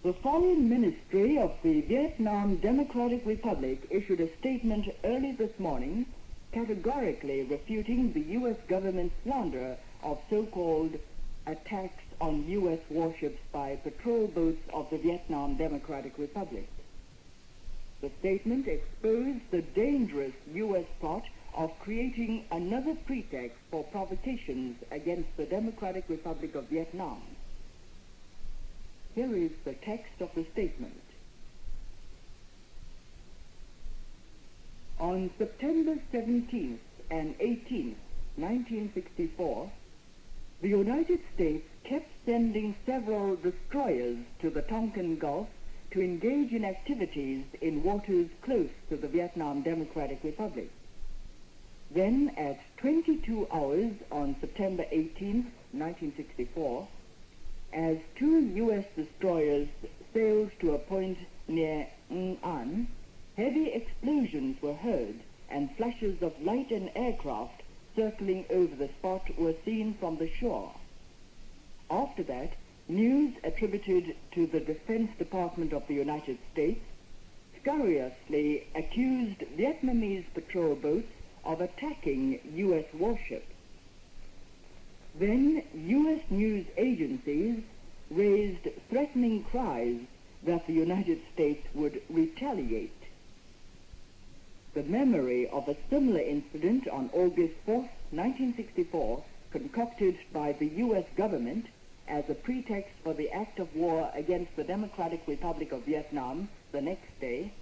The Foreign Ministry of the Vietnam Democratic Republic issued a statement early this morning categorically refuting the U.S. government's slander of so-called attacks on U.S. warships by patrol boats of the Vietnam Democratic Republic. The statement exposed the dangerous U.S. plot of creating another pretext for provocations against the Democratic Republic of Vietnam. Here is the text of the statement. On September 17th and 18th, 1964, the United States kept sending several destroyers to the Tonkin Gulf to engage in activities in waters close to the Vietnam Democratic Republic. Then, at 22 hours on September 18th, 1964, as two U.S. destroyers sailed to a point near Ng An, heavy explosions were heard and flashes of light and aircraft circling over the spot were seen from the shore. After that, news attributed to the Defense Department of the United States scurrilously accused Vietnamese patrol boats of attacking U.S. warships. Then U.S. news agencies raised threatening cries that the United States would retaliate. The memory of a similar incident on August 4, 1964, concocted by the U.S. government as a pretext for the act of war against the Democratic Republic of Vietnam the next day,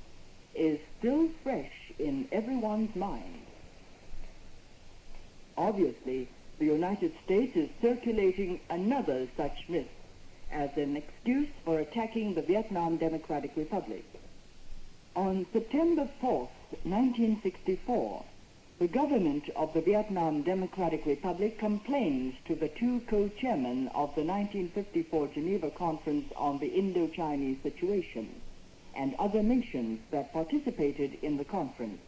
is still fresh in everyone's mind. Obviously, the United States is circulating another such myth as an excuse for attacking the Vietnam Democratic Republic. On September 4, 1964, the government of the Vietnam Democratic Republic complained to the two co-chairmen of the 1954 Geneva Conference on the Indo-Chinese situation and other nations that participated in the conference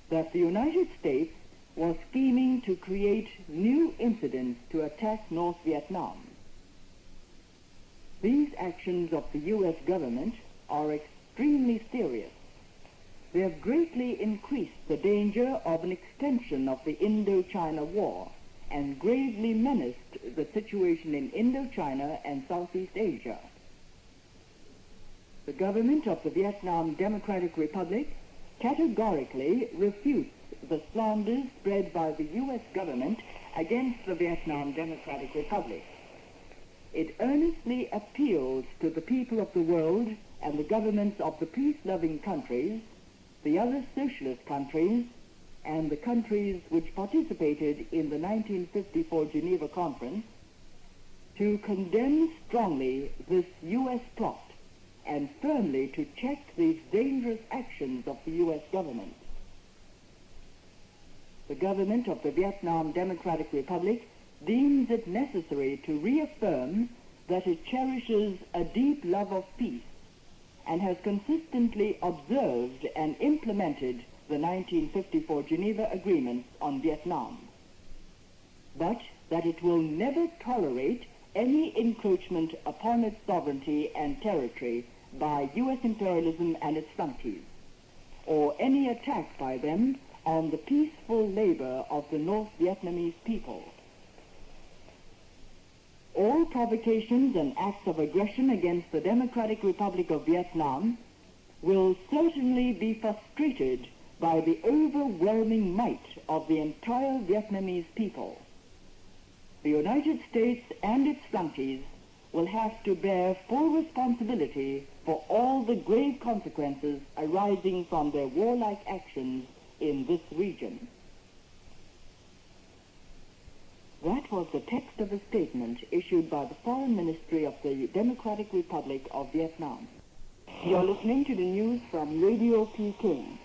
that the United States was scheming to create new incidents to attack North Vietnam. These actions of the U.S. government are extremely serious. They have greatly increased the danger of an extension of the Indo-China War and gravely menaced the situation in Indochina and Southeast Asia. The government of the Vietnam Democratic Republic categorically refutes the slanders spread by the U.S. government against the Vietnam Democratic Republic. It earnestly appeals to the people of the world and the governments of the peace-loving countries, the other socialist countries, and the countries which participated in the 1954 Geneva Conference to condemn strongly this U.S. plot and firmly to check these dangerous actions of the U.S. government. The government of the Vietnam Democratic Republic deems it necessary to reaffirm that it cherishes a deep love of peace and has consistently observed and implemented the 1954 Geneva Agreements on Vietnam, but that it will never tolerate any encroachment upon its sovereignty and territory by U.S. imperialism and its flunkies, or any attack by them on the peaceful labor of the North Vietnamese people. All provocations and acts of aggression against the Democratic Republic of Vietnam will certainly be frustrated by the overwhelming might of the entire Vietnamese people. The United States and its flunkies will have to bear full responsibility for all the grave consequences arising from their warlike actions in this region. That was the text of a statement issued by the Foreign Ministry of the Democratic Republic of Vietnam. You're listening to the news from Radio Peking.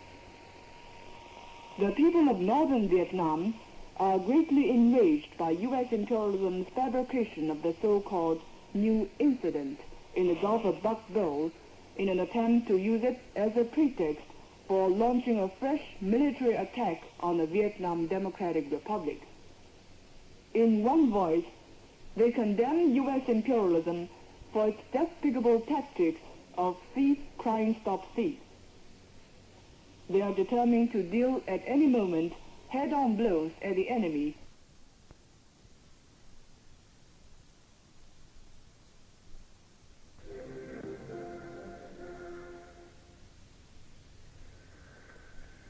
The people of northern Vietnam are greatly enraged by U.S. imperialism's fabrication of the so-called new incident in the Gulf of Bac Bo in an attempt to use it as a pretext for launching a fresh military attack on the Vietnam Democratic Republic. In one voice, they condemn U.S. imperialism for its despicable tactics of cease, crime, stop, cease. They are determined to deal at any moment head-on blows at the enemy.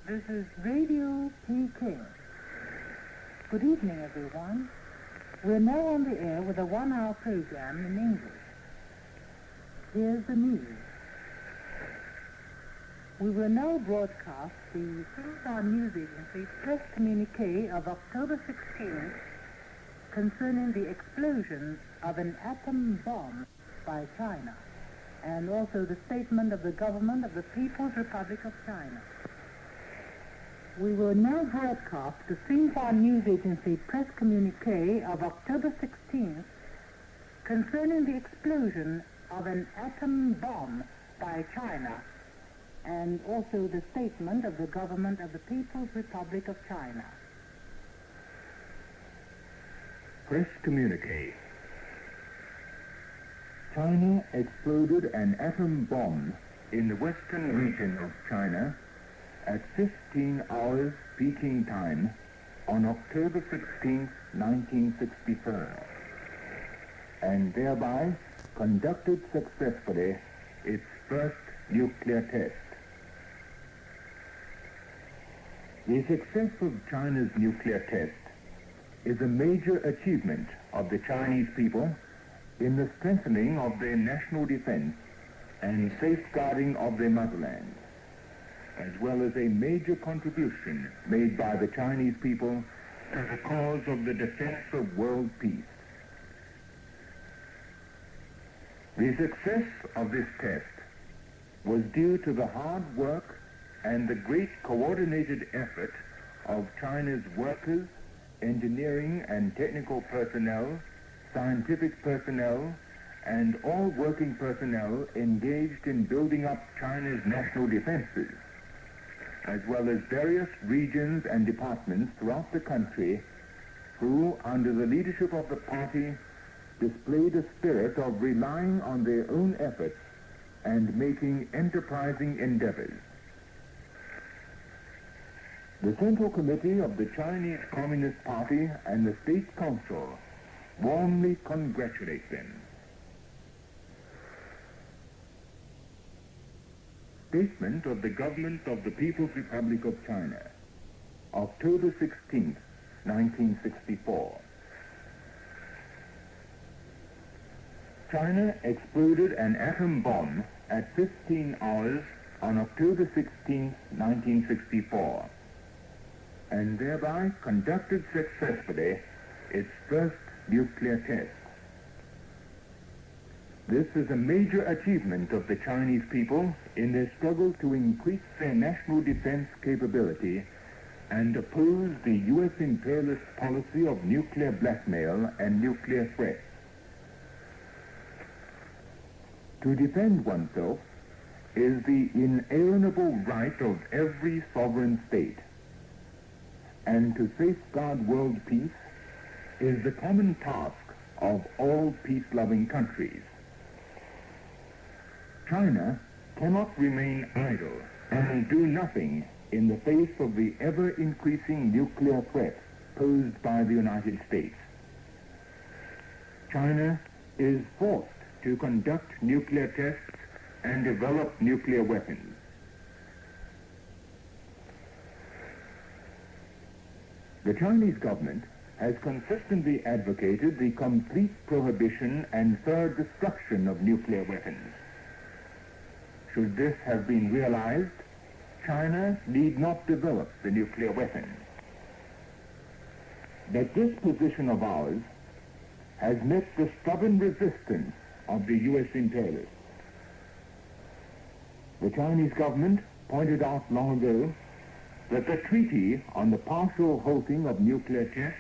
This is Radio Peking. Good evening, everyone. We're now on the air with a one-hour program in English. Here's the news. We will now broadcast the TCR News Agency press communique of October 16th concerning the explosion of an atom bomb by China, and also the statement of the government of the People's Republic of China. We will now broadcast the TCR News Agency press communique of October 16th concerning the explosion of an atom bomb by China, and also the statement of the government of the People's Republic of China. Press communique. China exploded an atom bomb in the western region of China at 15 hours Peking time on October 16, 1964, and thereby conducted successfully its first nuclear test. The success of China's nuclear test is a major achievement of the Chinese people in the strengthening of their national defense and safeguarding of their motherland, as well as a major contribution made by the Chinese people to the cause of the defense of world peace. The success of this test was due to the hard work and the great coordinated effort of China's workers, engineering and technical personnel, scientific personnel, and all working personnel engaged in building up China's national defenses, as well as various regions and departments throughout the country who, under the leadership of the party, displayed a spirit of relying on their own efforts and making enterprising endeavors. The Central Committee of the Chinese Communist Party and the State Council warmly congratulate them. Statement of the Government of the People's Republic of China, October 16, 1964. China exploded an atom bomb at 15 hours on October 16, 1964, and thereby conducted successfully its first nuclear test. This is a major achievement of the Chinese people in their struggle to increase their national defense capability and oppose the U.S. imperialist policy of nuclear blackmail and nuclear threats. To defend oneself is the inalienable right of every sovereign state, and to safeguard world peace is the common task of all peace-loving countries. China cannot remain idle and do nothing in the face of the ever-increasing nuclear threat posed by the United States. China is forced to conduct nuclear tests and develop nuclear weapons. The Chinese government has consistently advocated the complete prohibition and thorough destruction of nuclear weapons. Should this have been realized, China need not develop the nuclear weapon. But this position of ours has met the stubborn resistance of the U.S. imperialists. The Chinese government pointed out long ago that the treaty on the partial halting of nuclear tests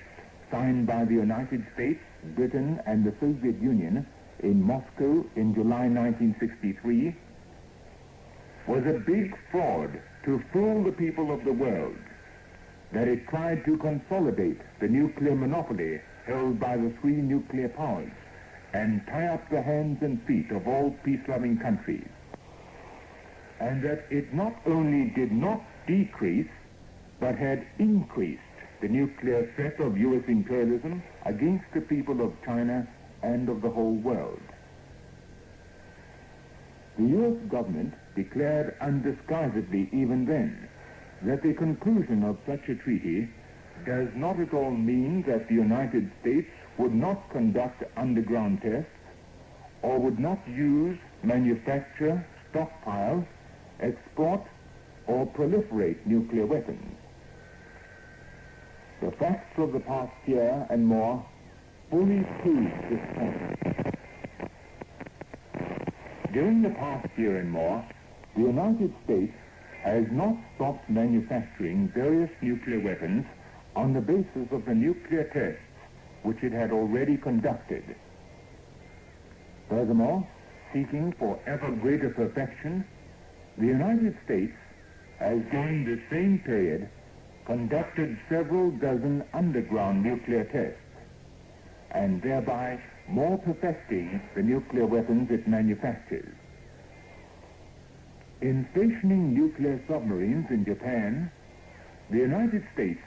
signed by the United States, Britain, and the Soviet Union in Moscow in July 1963 was a big fraud to fool the people of the world, that it tried to consolidate the nuclear monopoly held by the three nuclear powers and tie up the hands and feet of all peace-loving countries, and that it not only did not decrease, but had increased the nuclear threat of U.S. imperialism against the people of China and of the whole world. The U.S. government declared undisguisedly even then that the conclusion of such a treaty does not at all mean that the United States would not conduct underground tests or would not use, manufacture, stockpile, export, or proliferate nuclear weapons. The facts of the past year and more fully prove this point. During the past year and more, the United States has not stopped manufacturing various nuclear weapons on the basis of the nuclear tests which it had already conducted. Furthermore, seeking for ever greater perfection, the United States has during the same period conducted several dozen underground nuclear tests, and thereby more perfecting the nuclear weapons it manufactures. In stationing nuclear submarines in Japan, the United States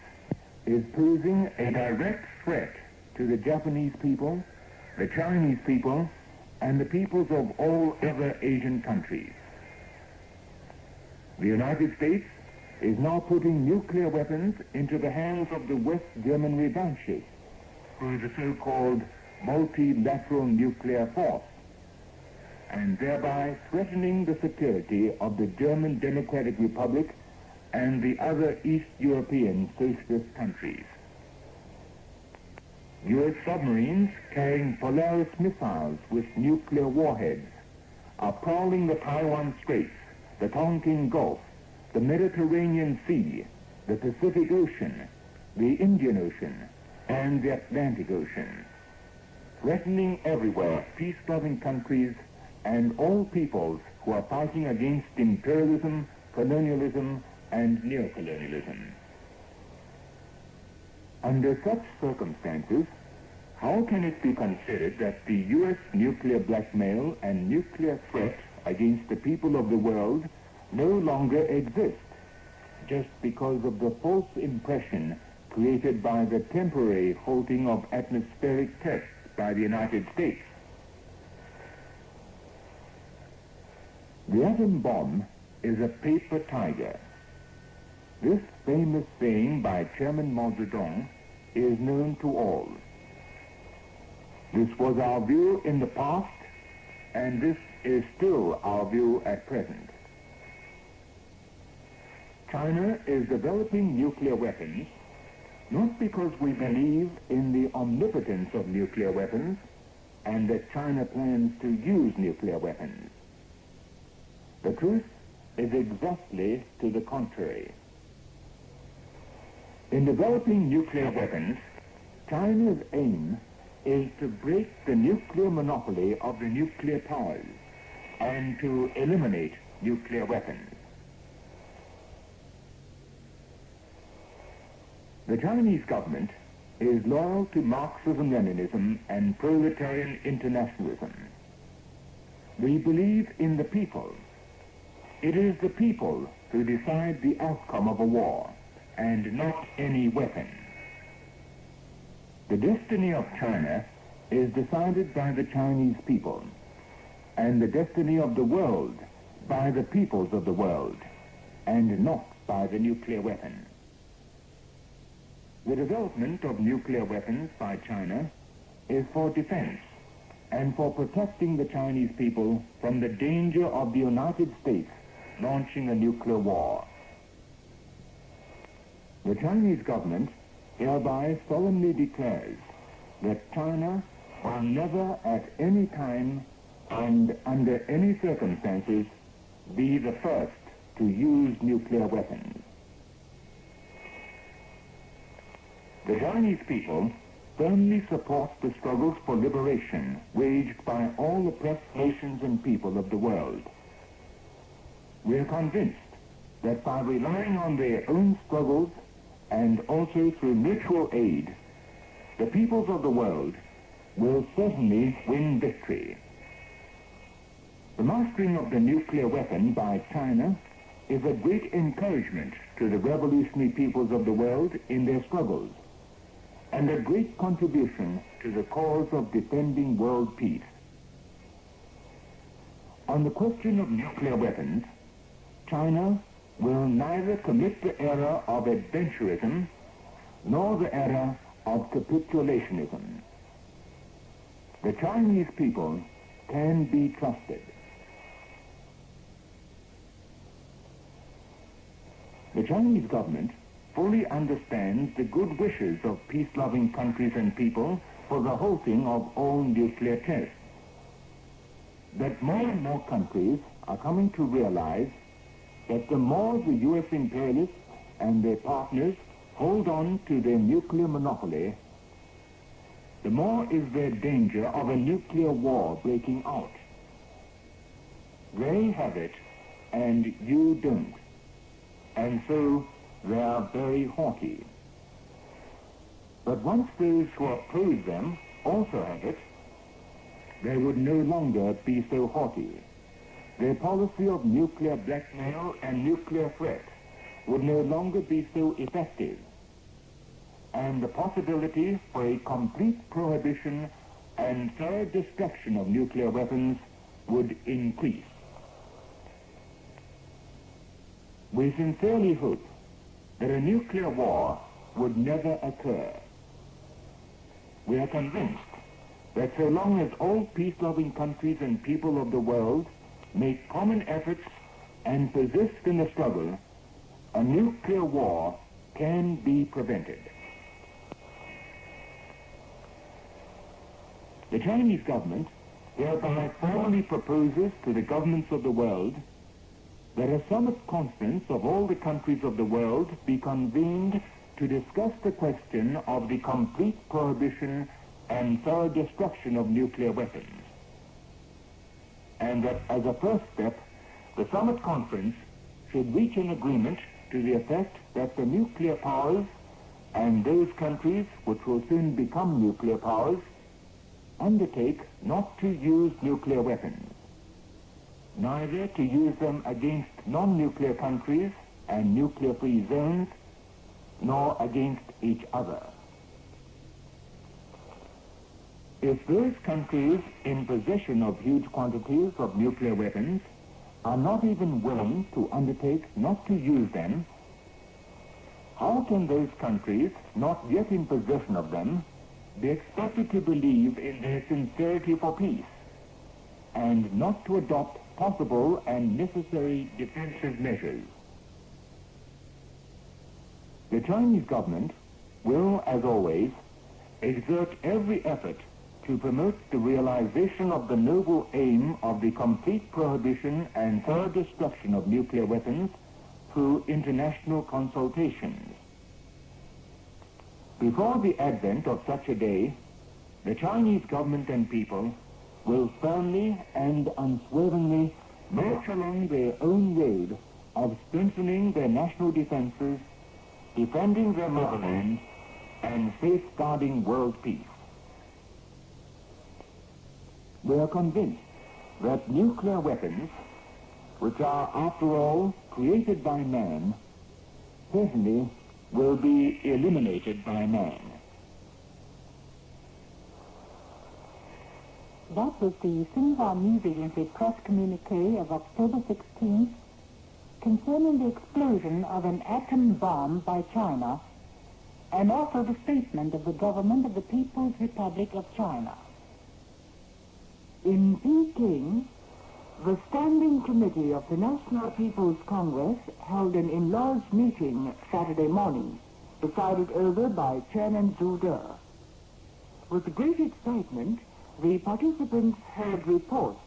is posing a direct threat to the Japanese people, the Chinese people, and the peoples of all other Asian countries. The United States is now putting nuclear weapons into the hands of the West German revanchists through the so-called multilateral nuclear force, and thereby threatening the security of the German Democratic Republic and the other East European socialist countries. U.S. submarines carrying Polaris missiles with nuclear warheads are prowling the Taiwan Straits, the Tonkin Gulf, the Mediterranean Sea, the Pacific Ocean, the Indian Ocean, and the Atlantic Ocean, threatening everywhere peace-loving countries and all peoples who are fighting against imperialism, colonialism, and neocolonialism. Under such circumstances, how can it be considered that the U.S. nuclear blackmail and nuclear threat against the people of the world no longer exist, just because of the false impression created by the temporary halting of atmospheric tests by the United States? The atom bomb is a paper tiger. This famous saying by Chairman Mao Zedong is known to all. This was our view in the past, and this is still our view at present. China is developing nuclear weapons not because we believe in the omnipotence of nuclear weapons and that China plans to use nuclear weapons. The truth is exactly to the contrary. In developing nuclear weapons, China's aim is to break the nuclear monopoly of the nuclear powers and to eliminate nuclear weapons. The Chinese government is loyal to Marxism-Leninism and proletarian internationalism. We believe in the people. It is the people who decide the outcome of a war, and not any weapon. The destiny of China is decided by the Chinese people, and the destiny of the world by the peoples of the world, and not by the nuclear weapon. The development of nuclear weapons by China is for defense and for protecting the Chinese people from the danger of the United States launching a nuclear war. The Chinese government hereby solemnly declares that China will never at any time and under any circumstances be the first to use nuclear weapons. The Chinese people firmly support the struggles for liberation waged by all oppressed nations and people of the world. We are convinced that by relying on their own struggles and also through mutual aid, the peoples of the world will certainly win victory. The mastering of the nuclear weapon by China is a great encouragement to the revolutionary peoples of the world in their struggles, and a great contribution to the cause of defending world peace. On the question of nuclear weapons, China will neither commit the error of adventurism nor the error of capitulationism. The Chinese people can be trusted. The Chinese government fully understands the good wishes of peace-loving countries and people for the halting of all nuclear tests. But more and more countries are coming to realize that the more the U.S. imperialists and their partners hold on to their nuclear monopoly, the more is there danger of a nuclear war breaking out. They have it, and you don't. And so they are very haughty. But once those who oppose them also have it, they would no longer be so haughty. Their policy of nuclear blackmail and nuclear threat would no longer be so effective, and the possibility for a complete prohibition and thorough destruction of nuclear weapons would increase. We sincerely hope that a nuclear war would never occur. We are convinced that so long as all peace-loving countries and people of the world make common efforts and persist in the struggle, a nuclear war can be prevented. The Chinese government thereby formally proposes to the governments of the world that a summit conference of all the countries of the world be convened to discuss the question of the complete prohibition and thorough destruction of nuclear weapons. And that as a first step, the summit conference should reach an agreement to the effect that the nuclear powers and those countries which will soon become nuclear powers undertake not to use nuclear weapons, neither to use them against non-nuclear countries and nuclear-free zones, nor against each other. If those countries in possession of huge quantities of nuclear weapons are not even willing to undertake not to use them, how can those countries not yet in possession of them be expected to believe in their sincerity for peace and not to adopt possible and necessary defensive measures? The Chinese government will, as always, exert every effort to promote the realization of the noble aim of the complete prohibition and thorough destruction of nuclear weapons through international consultations. Before the advent of such a day, the Chinese government and people will firmly and unswervingly march along their own road of strengthening their national defenses, defending their motherland, and safeguarding world peace. We are convinced that nuclear weapons, which are, after all, created by man, certainly will be eliminated by man. That was the Xinhua News Agency press communique of October 16th concerning the explosion of an atom bomb by China, and also the statement of the government of the People's Republic of China. In Peking, the Standing Committee of the National People's Congress held an enlarged meeting Saturday morning, presided over by Chairman Zhu De. With great excitement, the participants heard reports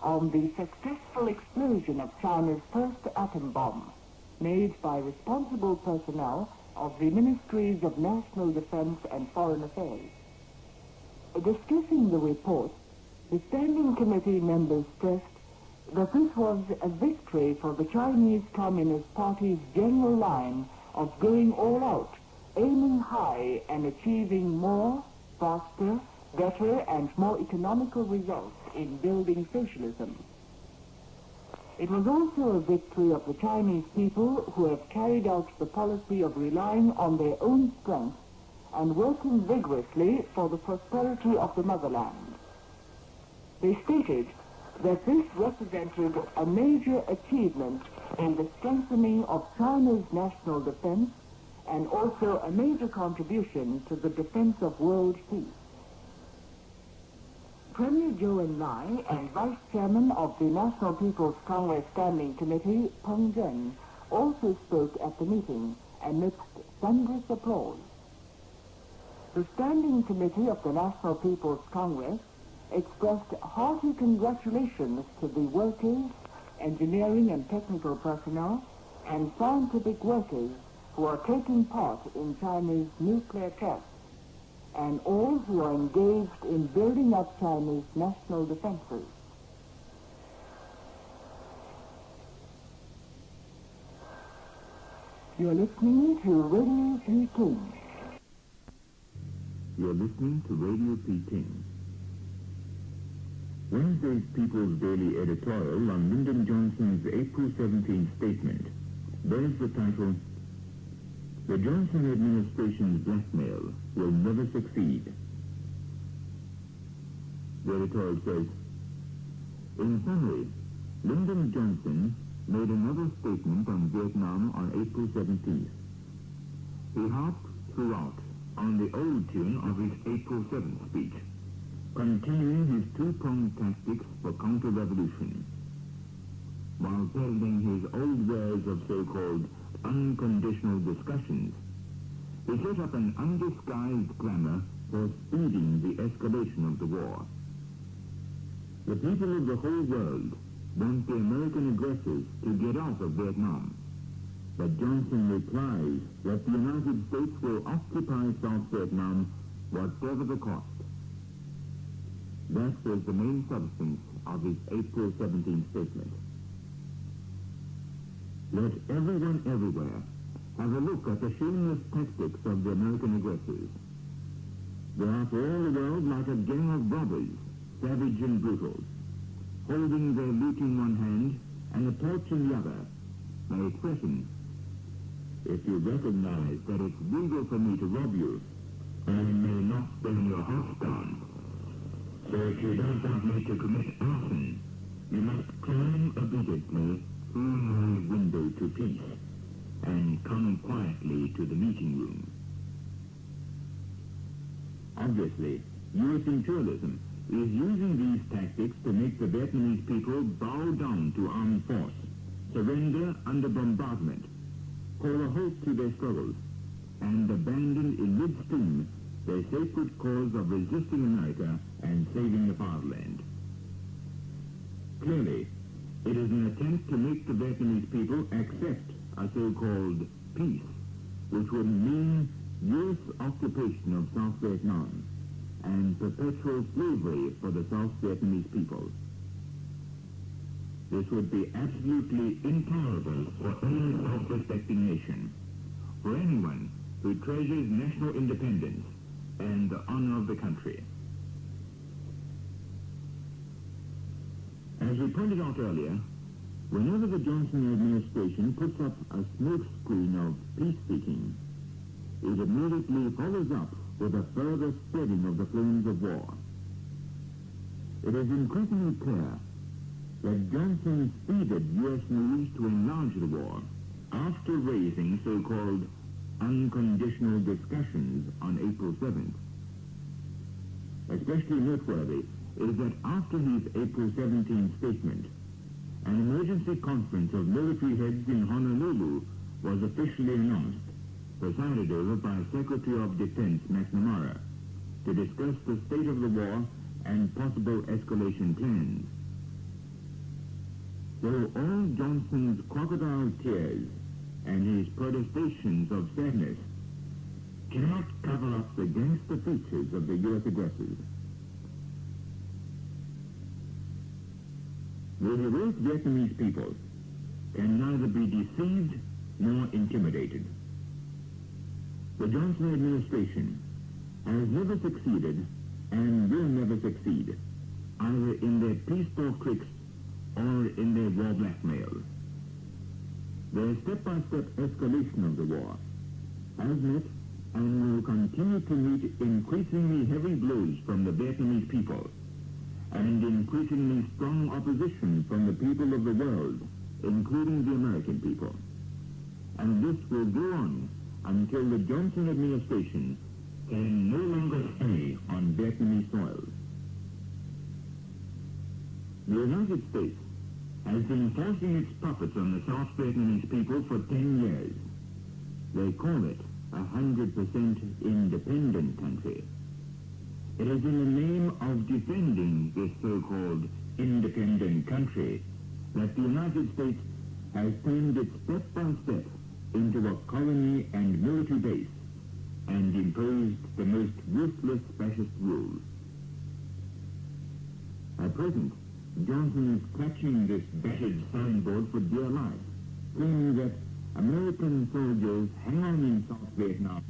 on the successful explosion of China's first atom bomb, made by responsible personnel of the Ministries of National Defense and Foreign Affairs. Discussing the report, the Standing Committee members stressed that this was a victory for the Chinese Communist Party's general line of going all out, aiming high and achieving more, faster, better and more economical results in building socialism. It was also a victory of the Chinese people who have carried out the policy of relying on their own strength and working vigorously for the prosperity of the motherland. They stated that this represented a major achievement in the strengthening of China's national defense and also a major contribution to the defense of world peace. Premier Zhou Enlai and Vice Chairman of the National People's Congress Standing Committee, Peng Zhen, also spoke at the meeting amidst thunderous applause. The Standing Committee of the National People's Congress expressed hearty congratulations to the workers, engineering and technical personnel, and scientific workers who are taking part in China's nuclear tests, and all who are engaged in building up China's national defenses. You're listening to Radio Peking. You're listening to Radio Peking. Wednesday's People's Daily editorial on Lyndon Johnson's April 17 statement bears the title, "The Johnson administration's blackmail will never succeed." The editorial says, in summary, Lyndon Johnson made another statement on Vietnam on April 17th. He harped throughout on the old tune of his April 7th speech, continuing his two-pronged tactics for counter-revolution. While peddling his old wares of so-called unconditional discussions, he set up an undisguised clamor for speeding the escalation of the war. The people of the whole world want the American aggressors to get out of Vietnam, but Johnson replies that the United States will occupy South Vietnam whatever the cost. That was the main substance of his April 17 statement. Let everyone everywhere have a look at the shameless tactics of the American aggressors. They are for all the world like a gang of robbers, savage and brutal, holding their loot in one hand and a torch in the other. They threaten, "If you recognize that it's legal for me to rob you, I may not burn your house down. So if you don't want me to commit arson, you must climb obediently through my window to peace and come quietly to the meeting room." Obviously, U.S. imperialism is using these tactics to make the Vietnamese people bow down to armed force, surrender under bombardment, call a halt to their struggles, and abandon in midstream their sacred cause of resisting America and saving the fatherland. Clearly, it is an attempt to make the Vietnamese people accept a so-called peace, which would mean U.S. occupation of South Vietnam and perpetual slavery for the South Vietnamese people. This would be absolutely intolerable for any self-respecting nation, for anyone who treasures national independence and the honor of the country. As we pointed out earlier, whenever the Johnson administration puts up a smokescreen of peace-seeking, it immediately follows up with a further spreading of the flames of war. It is increasingly clear that Johnson speeded U.S. moves to enlarge the war after raising so-called unconditional discussions on April 7th. Especially noteworthy is that after his April 17 statement, an emergency conference of military heads in Honolulu was officially announced, presided over by Secretary of Defense McNamara, to discuss the state of the war and possible escalation plans. Though all Johnson's crocodile tears and his protestations of sadness cannot cover up the gangster features of the U.S. aggressors, the heroic Vietnamese people can neither be deceived nor intimidated. The Johnson administration has never succeeded and will never succeed, either in their peace talk tricks or in their war blackmail. Their step-by-step escalation of the war has met and will continue to meet increasingly heavy blows from the Vietnamese people and increasingly strong opposition from the people of the world, including the American people. And this will go on until the Johnson administration can no longer stay on Vietnamese soil. The United States has been forcing its puppets on the South Vietnamese people for 10 years. They call it 100% independent country. It is in the name of defending this so-called independent country that the United States has turned it step by step into a colony and military base and imposed the most ruthless fascist rules. At present, Johnson is clutching this battered signboard for dear life, claiming that American soldiers hang on in South Vietnam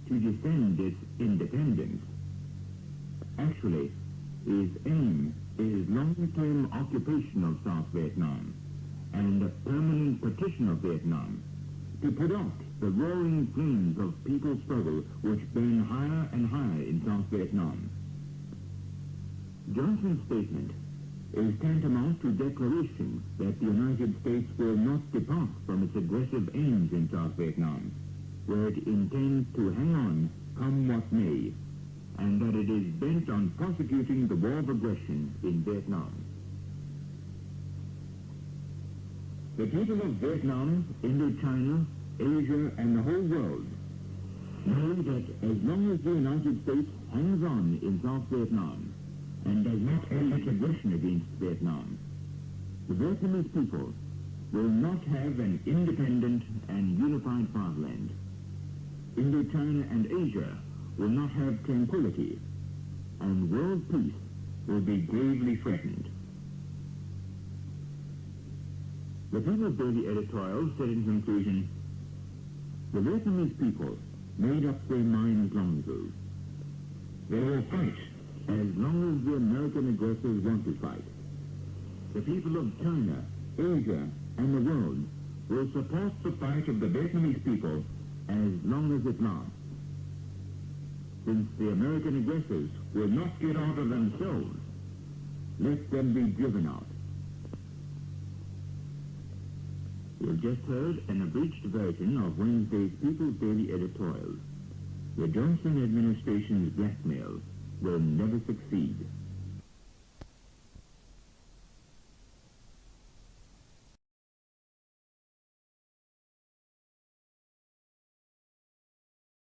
to defend its independence. Actually, his aim is long-term occupation of South Vietnam and a permanent partition of Vietnam to put out the roaring flames of people's struggle which burn higher and higher in South Vietnam. Johnson's statement is tantamount to declaration that the United States will not depart from its aggressive aims in South Vietnam, where it intends to hang on come what may, and that it is bent on prosecuting the war of aggression in Vietnam. The people of Vietnam, Indochina, Asia, and the whole world know that as long as the United States hangs on in South Vietnam and does not end its aggression against Vietnam, the Vietnamese people will not have an independent and unified fatherland. Indochina and Asia will not have tranquility, and world peace will be gravely threatened. The People's Daily editorial said in conclusion, the Vietnamese people made up their minds long ago. They will fight as long as the American aggressors want to fight. The people of China, Asia, and the world will support the fight of the Vietnamese people as long as it lasts. Since the American aggressors will not get out of themselves, let them be driven out. You've just heard an abridged version of Wednesday's People's Daily editorial. The Johnson administration's blackmail will never succeed.